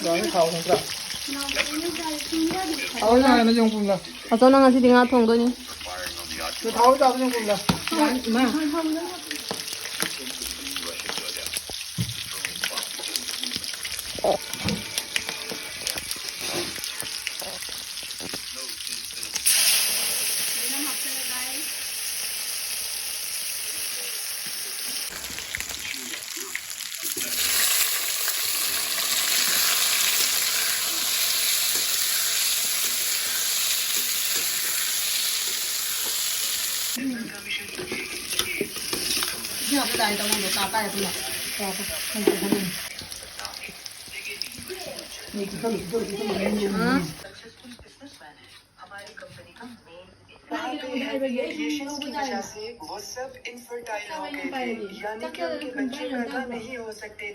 Dami tao ng tra. Ako na ano yung pula. Ato na nga si nga thong do ni. Tao tao yung pula. Ma. Siapa dah itu mau apa ya punya? Apa? Ini kita itu mengenai. हमारी company का main वजह से वो सब infertile हो गए थे, यानी कि उनके बच्चे पैदा नहीं हो सकते थे।